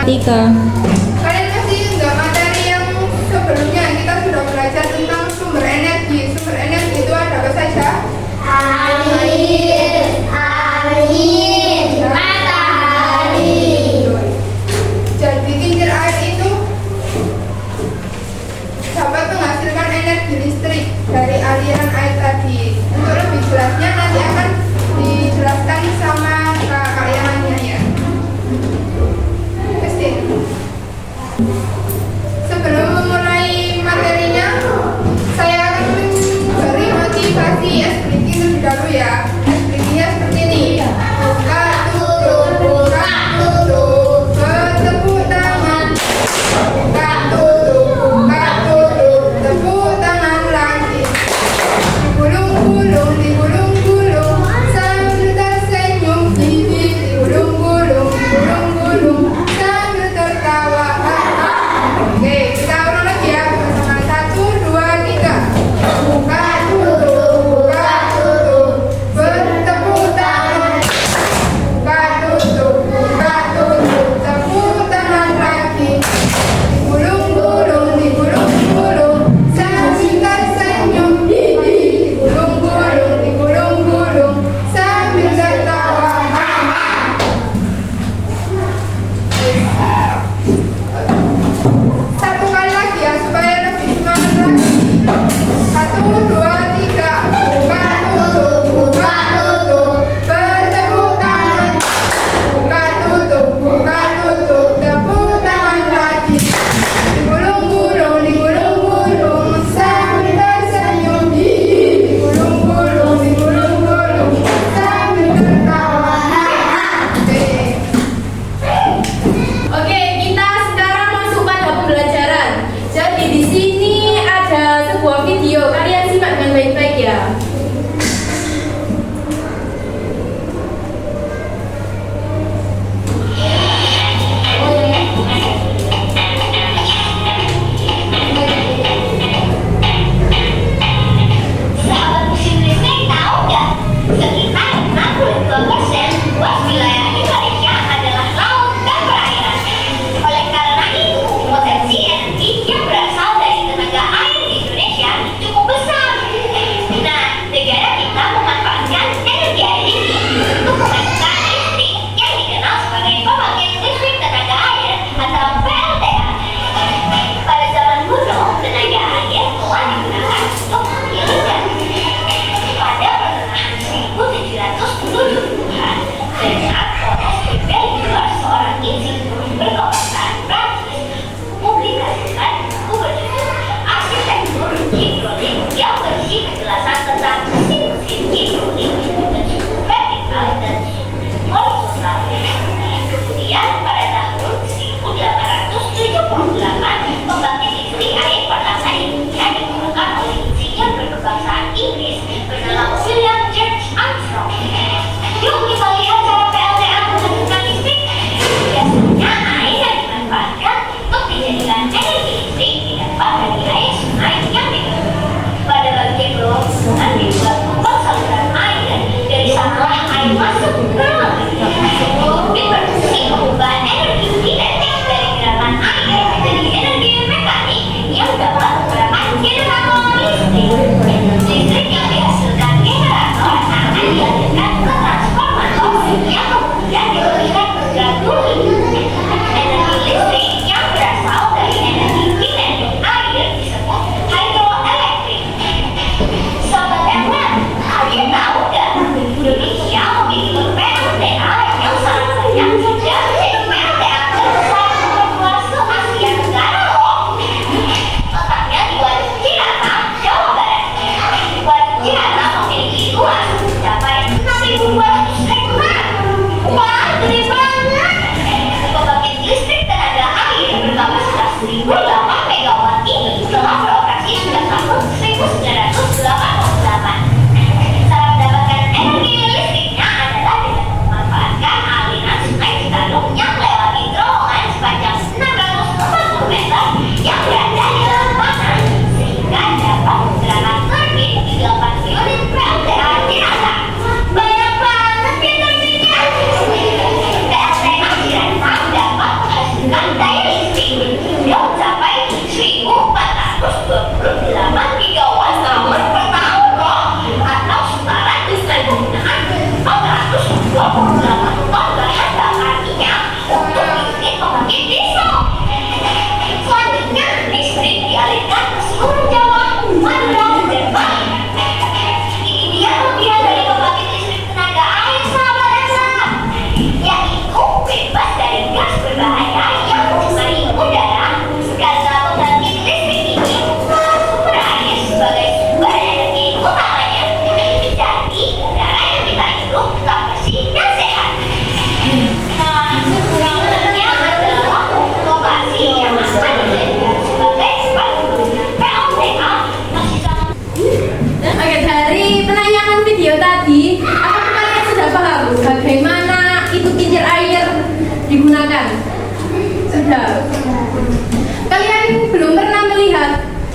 Tiga. Kalian masih ingat materi yang sebelumnya kita sudah belajar tentang sumber energi. Sumber energi itu ada apa saja? Air, angin, matahari. Jadi kincir air itu dapat menghasilkan energi listrik dari aliran air tadi. Untuk lebih jelasnya nanti akan dijelaskan sama Kak Yana ya. Pasti.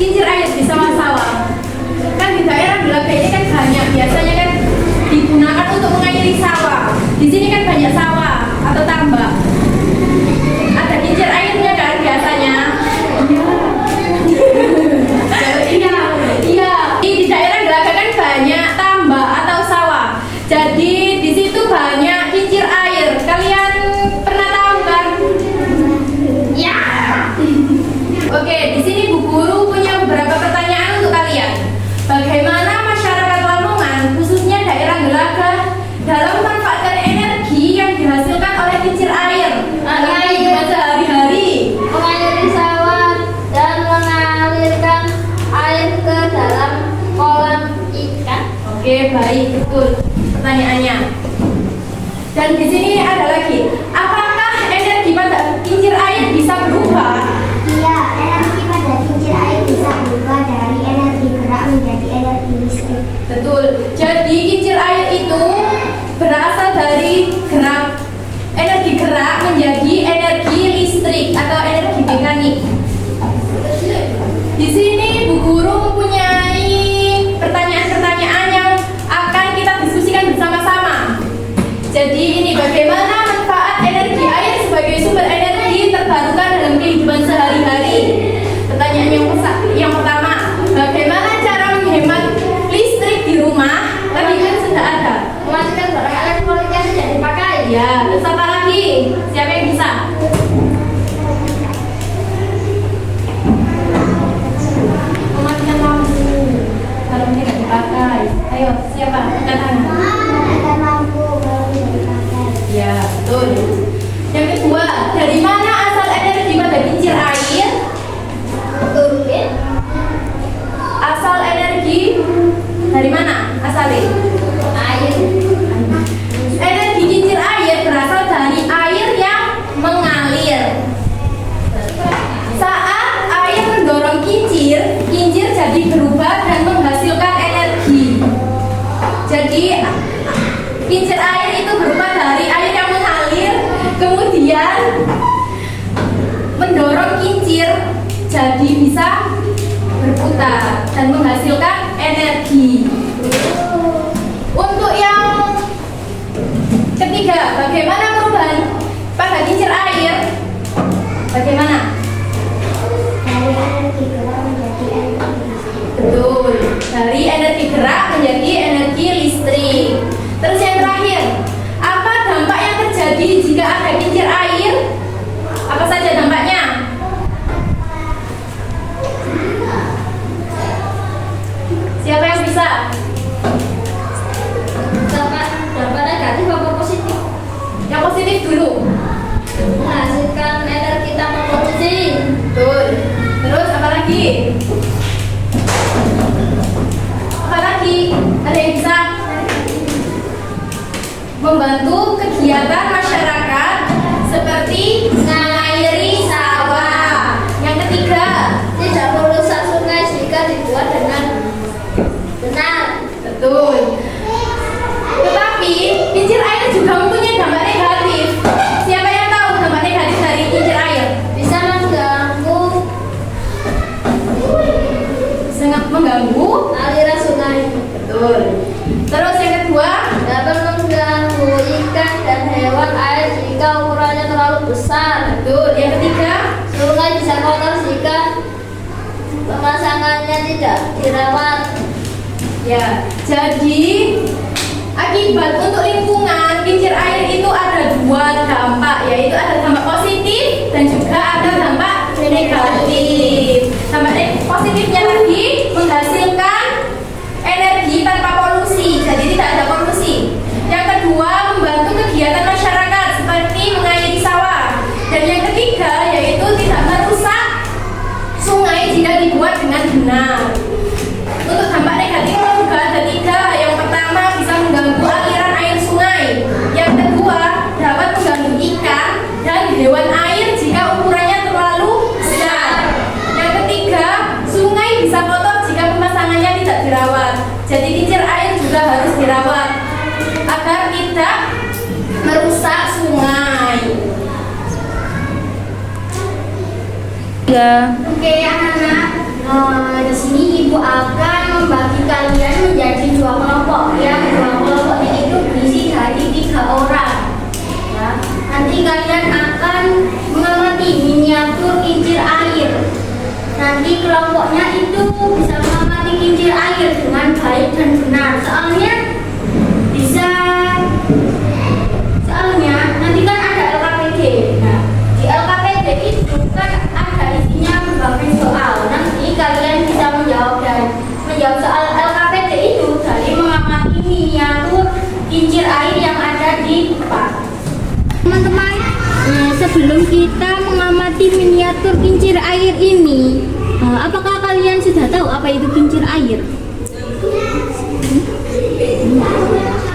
kincir air di sawah-sawah. Kan di daerah Gelaga ini kan banyak, biasanya kan digunakan untuk mengairi sawah. Di sini kan banyak sawah atau tambak. Ada kincir airnya kan biasanya. Iya. Di daerah Gelaga kan banyak tambak atau sawah. Jadi di situ banyak kincir air. Kalian pernah tahu kan? Ya. Oke, di sini Bu Guru punya beberapa pertanyaan untuk kalian. Bagaimana masyarakat Lamongan, khususnya daerah Gelaga, dalam memanfaatkan energi yang dihasilkan oleh kincir air dalam kehidupan sehari-hari? Mengairi sawah dan mengalirkan air ke dalam kolam ikan. Oke, baik, betul pertanyaannya. Dan di sini ada lagi, apakah energi pada kincir air bisa berubah? Iya, energi pada kincir air bisa berubah dari energi gerak menjadi energi listrik. Betul. Jadi kincir air itu berasal dari energi gerak menjadi energi listrik atau energi mekanik. Di sini Bu Guru mempunyai pertanyaan-pertanyaan yang akan kita diskusikan bersama-sama. Jadi ini bagaimana manfaat energi air sebagai sumber energi terbarukan dalam kehidupan sehari-hari. Pertanyaan yang pertama, bagaimana cara menghemat listrik di rumah? Tadi kan sudah ada. Memastikan barang elektronik yang tidak dipakai. Ya, terus apa lagi? Siapa yang bisa? Mematikan lampu kalau tidak dipakai. Ayo, siapa? Angkat tangan. Menggunakan lampu kalau tidak dipakai. Ya, betul. Yang kedua, dari mana asal energi pada kincir air? Turbin. Asal energi dari mana? Asalnya? Air. Energi kincir air berasal dari air yang mengalir. Saat air mendorong kincir, kincir jadi berubah dan menghasilkan energi. Jadi kincir air itu berubah dari air yang mengalir, kemudian mendorong kincir jadi bisa berputar dan menghasilkan energi. Untuk yang ketiga, bagaimana perubahan pada kincir air? Bagaimana? Dari energi gerak menjadi energi listrik. Betul, dari energi gerak menjadi energi listrik. Terus yang terakhir, apa dampak yang terjadi jika ada kincir air? Apa saja dampaknya? Siapa yang bisa? Dampak negatif apa positif? Yang positif dulu. Menghasilkan energi tanpa polusi. Betul. Terus apa lagi? Apa lagi? Ada yang bisa? Membantu kegiatan masyarakat seperti mengairi sawah. Yang ketiga, Tidak merusak sungai jika dibuat dengan benar. betul. Tetapi kincir air juga mempunyai dampak negatif. Siapa yang tahu dampak negatif dari kincir air? Bisa Mengganggu aliran sungai. betul. Terus yang kedua, Dapat mengganggu ikan dan hewan air jika ukurannya terlalu besar. betul. Yang ketiga, Sungai bisa kotor jika pemasangannya tidak dirawat. ya. Jadi akibat untuk lingkungan kincir air itu ada dua dampak, yaitu ada dampak positif dan juga ada dampak negatif. Dampak positifnya lagi menghasilkan energi tanpa polusi, jadi tidak ada polusi. Yang kedua, membantu kegiatan masyarakat seperti mengairi sawah. Dan yang ketiga yaitu tidak merusak sungai jika dibuat dengan benar. Untuk dampak negatifnya juga ada tiga. Yang pertama, bisa mengganggu aliran air sungai. Yang kedua, dapat mengganggu ikan dan hewan air jika ukurannya terlalu besar. Yang ketiga, sungai bisa kotor jika pemasangannya tidak dirawat. Jadi kincir air juga harus dirawat agar tidak merusak sungai. Oke, anak-anak. Jadi kelompoknya itu bisa mengamati kincir air dengan baik dan benar. Soalnya nanti kan ada LKPD. Nah, di LKPD itu kan ada isinya berbagai soal. Nanti kalian bisa menjawab soal LKPD itu dari mengamati miniatur kincir air yang ada di depan. Teman-teman, sebelum kita mengamati miniatur kincir air ini, apakah kalian sudah tahu apa itu kincir air?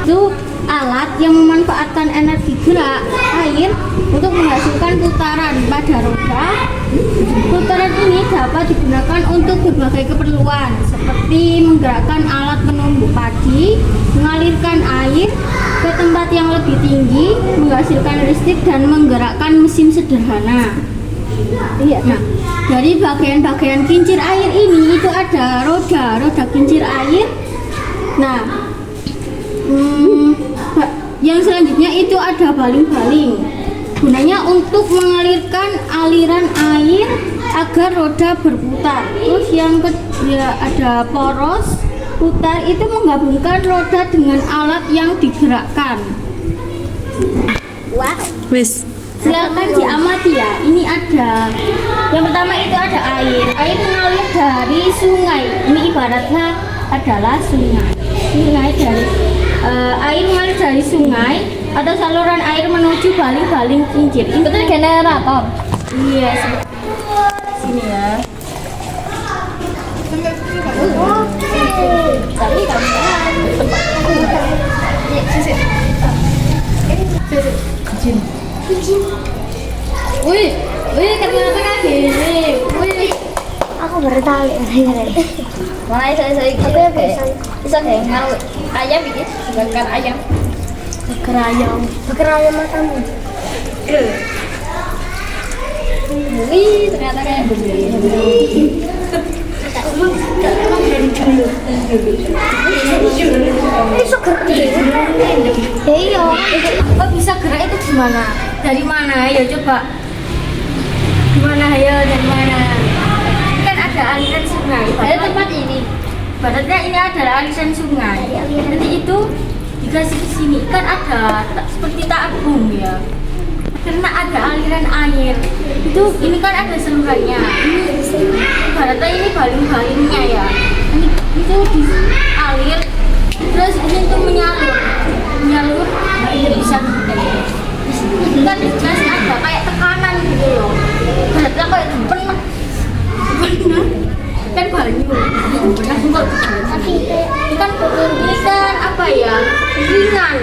Itu alat yang memanfaatkan energi gerak air untuk menghasilkan putaran pada roda. Putaran ini dapat digunakan untuk berbagai keperluan seperti menggerakkan alat penumbuk padi, mengalirkan air ke tempat yang lebih tinggi, menghasilkan listrik dan menggerakkan mesin sederhana. Iya. Nah, dari bagian-bagian kincir air ini itu ada roda kincir air. Nah, yang selanjutnya itu ada baling-baling. Gunanya untuk mengalirkan aliran air agar roda berputar. Terus yang kedua ada poros putar, itu menggabungkan roda dengan alat yang digerakkan. Wow. Wis. Silakan diamati ya. Ini ada yang pertama itu ada air. Air mengalir dari sungai. Ini ibaratnya adalah sungai. Air mengalir dari sungai atau saluran air menuju baling-baling kincir. Ini betul generator. Iya, sini ya. Tapi kamu Wih, ternyata kan gini. Wih, Aku baru tahu ya. mana saya bisa hengal ayam ini, bakar ayam. Bakar ayam matamu. Wih, ternyata kayak begini. Bisa gerak. Iya. Kok bisa gerak itu gimana? Dari mana? Ya coba. Gimana ya? Dari mana? Ini kan ada aliran sungai. Pada tempat ini. Baratnya ini adalah aliran sungai. Nanti itu dikasih ke sini kan ada seperti tabung ya. Karena ada aliran air. Ini kan ada salurannya. Baratnya ini baling-balingnya ya. Ini itu dialir. Terus ini tuh menyalur, nah ini bisa kan jelas ada kayak tekanan gitu loh. Baratnya kayak pernah kan balingnya tapi ini kan apa ya, ringan.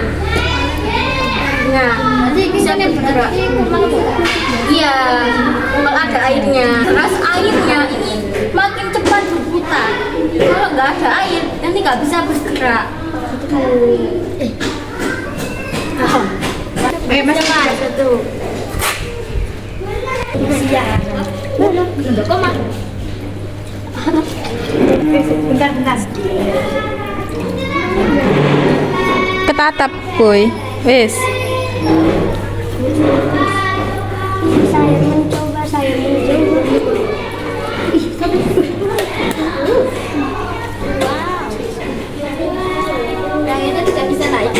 Nah, nanti bisa bergerak. Iya, kalau ada airnya. Terus airnya ini makin cepat berputar. Kalau nggak ada air, nanti nggak bisa bergerak. Masih satu. Iya. Kok mah? Bentar. Ketatap, boy. Wis. Saya mencoba. Yang itu tidak bisa naik.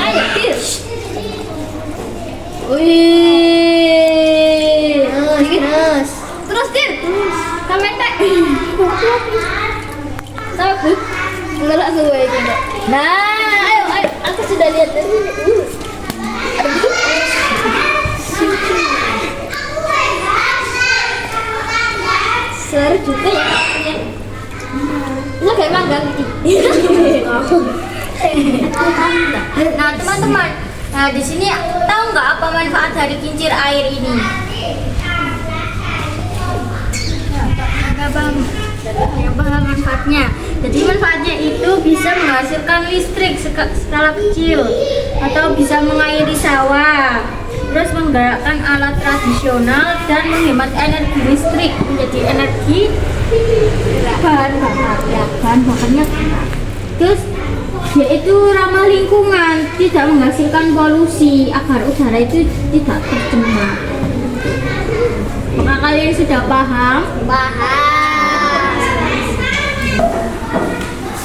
Ayo, Tis. Wih. Terus, Tir. Kametek. Sabut. Ngelak gue gitu. Nah, ayo. Aku sudah lihat tadi. Seru juga ya. Ini kayak manggang Nah, teman-teman, di sini tahu nggak apa manfaat dari kincir air ini? Nggak paham manfaatnya. Jadi manfaatnya itu bisa menghasilkan listrik skala kecil atau bisa mengairi sawah. terus menggerakkan alat tradisional dan menghemat energi listrik menjadi energi bahan bakar ya, bahan bakarnya. Terus yaitu ramah lingkungan, tidak menghasilkan polusi agar udara itu tidak tercemar. Maka kalian sudah paham?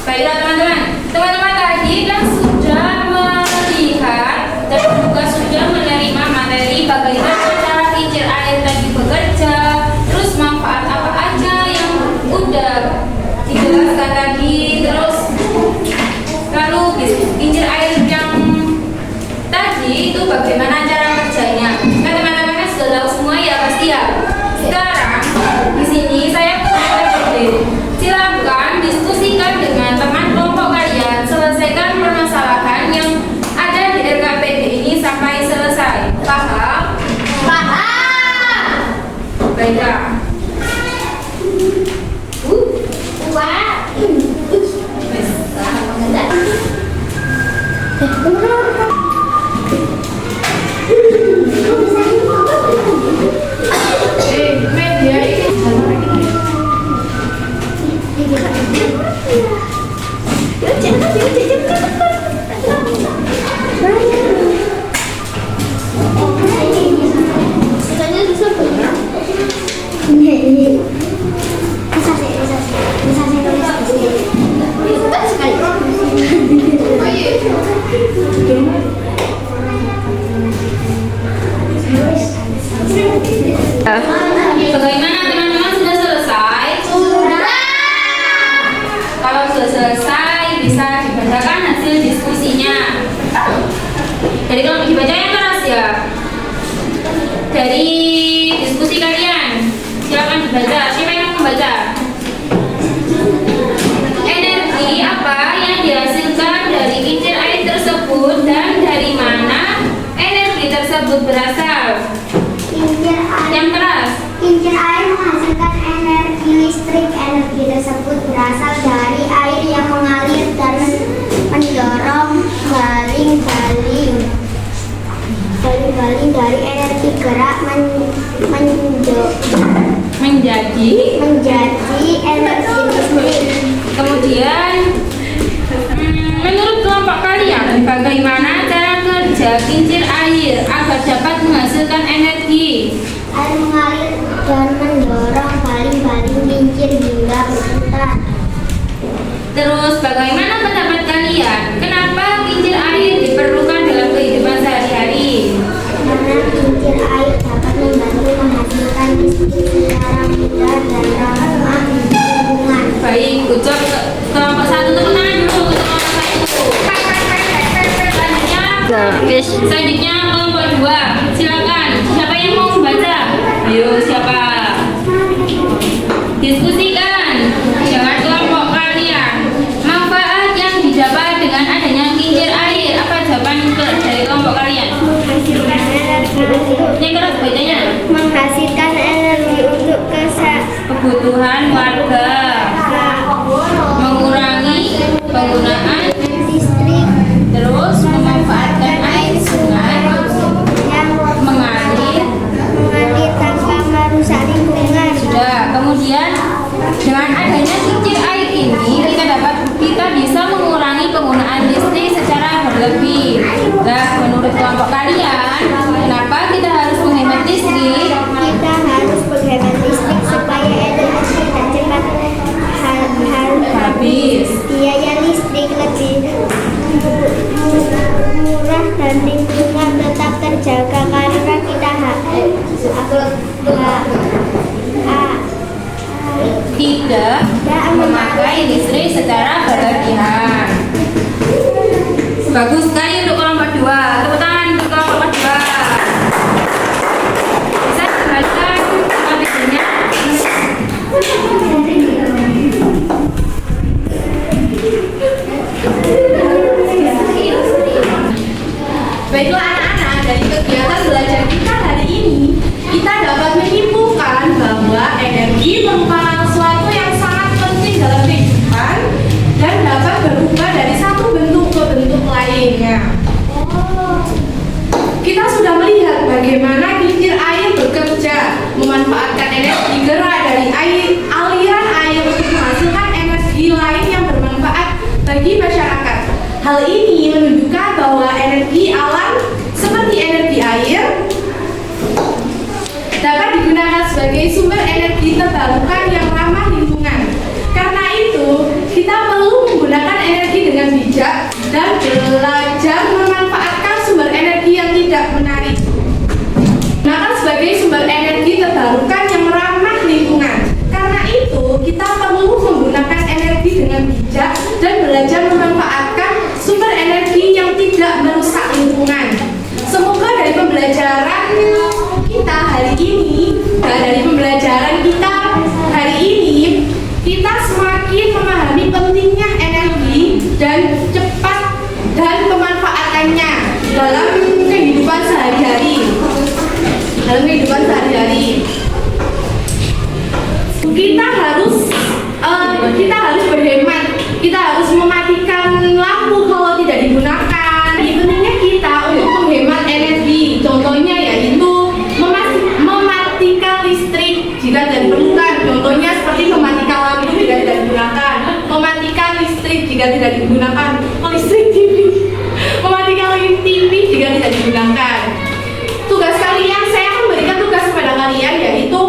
Baiklah teman-teman, teman-teman tadi kan sudah melihat dan juga sudah menerima materi bagaimana cara kincir air tadi bekerja, terus manfaat apa aja yang udah dijelaskan tadi, terus lalu kincir air yang tadi itu bagaimana cara kerjanya. Kan teman-teman kan sudah tahu semua ya pasti ya. Sekarang di sini saya silakan diskusikan dengan teman kelompok kalian, selesaikan permasalahan yang ada di RKPD ini sampai selesai. Paham? Baiklah. Media ini bagaimana teman-teman, sudah selesai? Kalau sudah selesai bisa dibacakan hasil diskusinya. Jadi kalau dibaca yang keras ya. Dari diskusi kalian, silakan dibaca. Siapa yang mau membaca? Energi apa yang dihasilkan dari kincir air tersebut dan dari mana energi tersebut berasal? Yang keras. Kincir air menghasilkan energi listrik. Energi tersebut berasal dari air yang mengalir dan mendorong baling-baling dari energi gerak Menjadi energi listrik. kemudian menurut kelompok kalian bagaimana cara kerja kincir air agar dapat menghasilkan energi? Air mengalir dan mendorong baling-baling kincir hingga berputar. Terus bagaimana pendapat kalian? Kenapa kincir air diperlukan dalam kehidupan sehari-hari? Karena kincir air dapat membantu menghasilkan listrik secara mudah dan ramah lingkungan. Baik, good job. Kelompok satu tepuk tangan dulu untuk kelompok satu. Selanjutnya kelompok dua. Silakan. Siapa yang mau membaca? Ayo, siapa? Diskusikan dengan kelompok kalian. Manfaat yang didapat dengan adanya kincir air. Apa jawaban dari kelompok kalian? Menghasilkan energi untuk Yang keras bacanya. menghasilkan energi untuk Kebutuhan warga. Mengurangi penggunaan listrik terus memanfaatkan air sungai yang mengalir. tanpa merusak lingkungan. Sudah. Kemudian dengan adanya kincir air ini kita bisa mengurangi penggunaan listrik secara berlebih. Nah, menurut kelompok kalian, kenapa kita harus menghemat listrik? Kita harus menghemat listrik supaya energi tidak cepat Habis. biaya listrik lebih murah dan lingkungan tetap terjaga karena kita Tidak memakai listrik secara berlebihan. Bagus sekali untuk kelompok dua. Tepuk tangan untuk kelompok dua. Bisa dibacakan matematikanya. Baiklah anak-anak, dari kegiatan belajar kita hari ini, kita dapat menyimpulkan bahwa energi merupakan sesuatu yang sangat penting dalam kehidupan dan dapat berubah dari satu bentuk ke bentuk lainnya. memanfaatkan energi gerak dari aliran air untuk menghasilkan energi lain yang bermanfaat bagi masyarakat. Hal ini menunjukkan bahwa energi alam seperti energi air dapat digunakan sebagai sumber energi terbarukan yang ramah lingkungan. Karena itu, kita perlu menggunakan energi dengan bijak dan belajar memanfaatkan sumber energi yang tidak menarik. Gunakan sebagai sumber energi terbarukan yang ramah lingkungan. Karena itu, kita perlu menggunakan energi dengan bijak dan belajar memanfaatkan sumber energi yang tidak merusak lingkungan. Semoga dari pembelajaran kita hari ini, kita semakin memahami pentingnya energi dan cepat dan pemanfaatannya dalam kehidupan sehari-hari. Kita harus berhemat. Kita harus mematikan lampu kalau tidak digunakan. Pentingnya kita untuk menghemat energi. Contohnya yaitu mematikan listrik jika tidak diperlukan. Contohnya seperti mematikan lampu jika tidak digunakan, mematikan listrik jika tidak digunakan, mematikan TV jika tidak digunakan. Tugas kalian, saya memberikan tugas kepada kalian yaitu